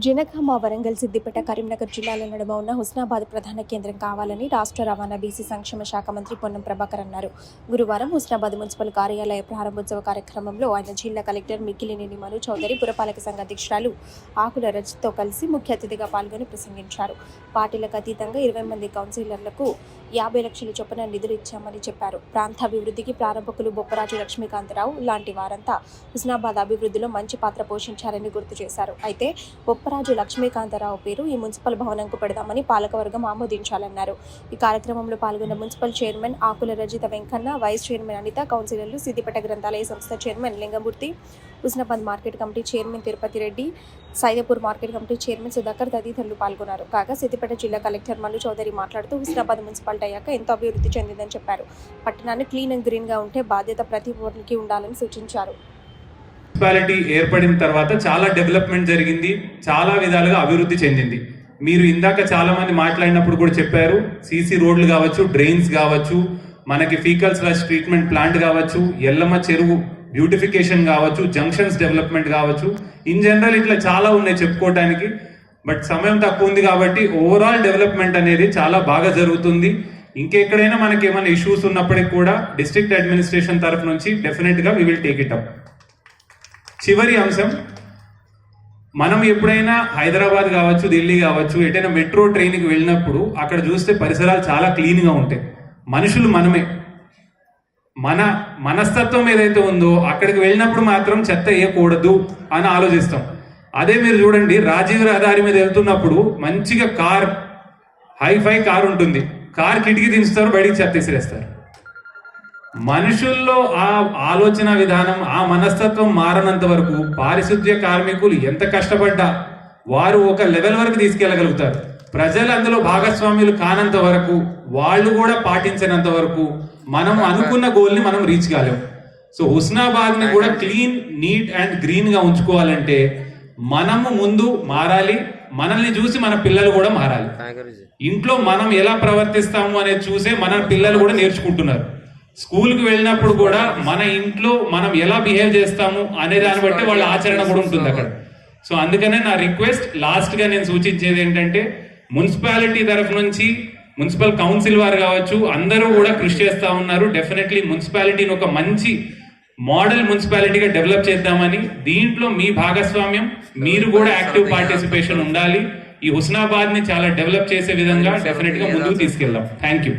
జనగామ, వరంగల్, సిద్దిపేట, కరీంనగర్ జిల్లాల నడుమ ఉన్న హుస్నాబాద్ ప్రధాన కేంద్రం కావాలని రాష్ట్ర రవాణా బీసీ సంక్షేమ శాఖ మంత్రి పొన్నం ప్రభాకర్ అన్నారు. గురువారం హుస్నాబాద్ మున్సిపల్ కార్యాలయ ప్రారంభోత్సవ కార్యక్రమంలో ఆయన జిల్లా కలెక్టర్ మిక్కిలినేని మను చౌదరి, పురపాలక సంఘ అధ్యక్షురాలు ఆకుల రజిత్తో కలిసి ముఖ్య అతిథిగా పాల్గొని ప్రసంగించారు. పార్టీలకు అతీతంగా 20 మంది కౌన్సిలర్లకు 50 లక్షల చొప్పున నిధులు ఇచ్చామని చెప్పారు. ప్రాంత అభివృద్ధికి ప్రారంభకులు బొప్పరాజు లక్ష్మీకాంతరావు లాంటి వారంతా హుస్నాబాద్ అభివృద్ధిలో మంచి పాత్ర పోషించారని గుర్తు చేశారు. అయితే బొప్పరాజు లక్ష్మీకాంతరావు పేరు ఈ మున్సిపల్ భవనంకు పెడదామని పాలకవర్గం ఆమోదించాలన్నారు. ఈ కార్యక్రమంలో పాల్గొన్న మున్సిపల్ చైర్మన్ ఆకుల రజిత వెంకన్న, వైస్ చైర్మన్ అనిత, కౌన్సిలర్లు, సిద్దిపేట గ్రంథాలయ సంస్థ chairman Lingamurthy, Husnabad market committee chairman Tirupati Reddy, Saidapur market committee chairman Sudhakar తదితరులు పాల్గొన్నారు. కాగా సిద్దిపేట జిల్లా కలెక్టర్ మను చౌదరి మాట్లాడుతూ హుస్నాబాద్ మున్సిపాలిటీ అయ్యాక ఎంతో అభివృద్ధి చెందిందని చెప్పారు. పట్టణాన్ని క్లీన్ అండ్ గ్రీన్ గా ఉంటే బాధ్యత ప్రతి ఒక్కరికి ఉండాలని సూచించారు. మున్సిపాలిటీ ఏర్పడిన తర్వాత చాలా డెవలప్మెంట్ జరిగింది, చాలా విధాలుగా అభివృద్ధి చెందింది. మీరు ఇందాక చాలా మంది మాట్లాడినప్పుడు కూడా చెప్పారు, సీసీ రోడ్లు కావచ్చు, డ్రైన్స్ కావచ్చు, మనకి ఫీకల్ స్లష్ ట్రీట్మెంట్ ప్లాంట్ కావచ్చు, ఎల్లమ్మ చెరువు బ్యూటిఫికేషన్ కావచ్చు, జంక్షన్స్ డెవలప్మెంట్ కావచ్చు, ఇన్ జనరల్ ఇట్లా చాలా ఉన్నాయి చెప్పుకోవడానికి. బట్ సమయం తక్కువ ఉంది కాబట్టి ఓవరాల్ డెవలప్మెంట్ అనేది చాలా బాగా జరుగుతుంది. ఇంకెక్కడైనా మనకి ఏమైనా ఇష్యూస్ ఉన్నప్పటికీ కూడా డిస్ట్రిక్ట్ అడ్మినిస్ట్రేషన్ తరఫు నుంచి డెఫినెట్గా we will take it up. చివరి అంశం, మనం ఎప్పుడైనా హైదరాబాద్ కావచ్చు, ఢిల్లీ కావచ్చు, ఎటైనా మెట్రో ట్రైన్కి వెళ్ళినప్పుడు అక్కడ చూస్తే పరిసరాలు చాలా క్లీన్గా ఉంటాయి. మనుషులు మనమే, మన మనస్తత్వం ఏదైతే ఉందో అక్కడికి వెళ్ళినప్పుడు మాత్రం చెత్త వేయకూడదు అని ఆలోచిస్తాం. అదే మీరు చూడండి, రాజీవ్ రహదారి మీద వెళ్తున్నప్పుడు మంచిగా కార్, హైఫై కార్ ఉంటుంది, కార్ కిటికీ దించుతారు, బయటికి చెత్త విసిరేస్తారు. మనుషుల్లో ఆ ఆలోచన విధానం, ఆ మనస్తత్వం మారనంత వరకు పారిశుద్ధ్య కార్మికులు ఎంత కష్టపడ్డా వారు ఒక లెవెల్ వరకు తీసుకెళ్ళగలుగుతారు. ప్రజలు అందులో భాగస్వామ్యులు కానంత వరకు, వాళ్ళు కూడా పాటించినంత వరకు మనం అనుకున్న గోల్ని మనం రీచ్ కాలేము. సో హుస్నాబాద్ని కూడా క్లీన్, నీట్ అండ్ గ్రీన్గా ఉంచుకోవాలంటే మనము ముందు మారాలి, మనల్ని చూసి మన పిల్లలు కూడా మారాలి. ఇంట్లో మనం ఎలా ప్రవర్తిస్తాము అనేది చూసే మన పిల్లలు కూడా నేర్చుకుంటున్నారు. స్కూల్కి వెళ్ళినప్పుడు కూడా మన ఇంట్లో మనం ఎలా బిహేవ్ చేస్తాము అనే దాన్ని బట్టి వాళ్ళ ఆచరణ కూడా ఉంటుంది అక్కడ. సో అందుకనే నా రిక్వెస్ట్, లాస్ట్గా నేను సూచించేది ఏంటంటే, మున్సిపాలిటీ తరఫు నుంచి మున్సిపల్ కౌన్సిల్ వారు కావచ్చు, అందరూ కూడా కృషి చేస్తూ ఉన్నారు. డెఫినెట్లీ మున్సిపాలిటీని ఒక మంచి మోడల్ మున్సిపాలిటీగా డెవలప్ చేద్దామని, దీంట్లో మీ భాగస్వామ్యం, మీరు కూడా యాక్టివ్ పార్టిసిపేషన్ ఉండాలి. ఈ హుస్నాబాద్ని చాలా డెవలప్ చేసే విధంగా డెఫినెట్గా ముందుకు తీసుకెళ్దాం. Thank you.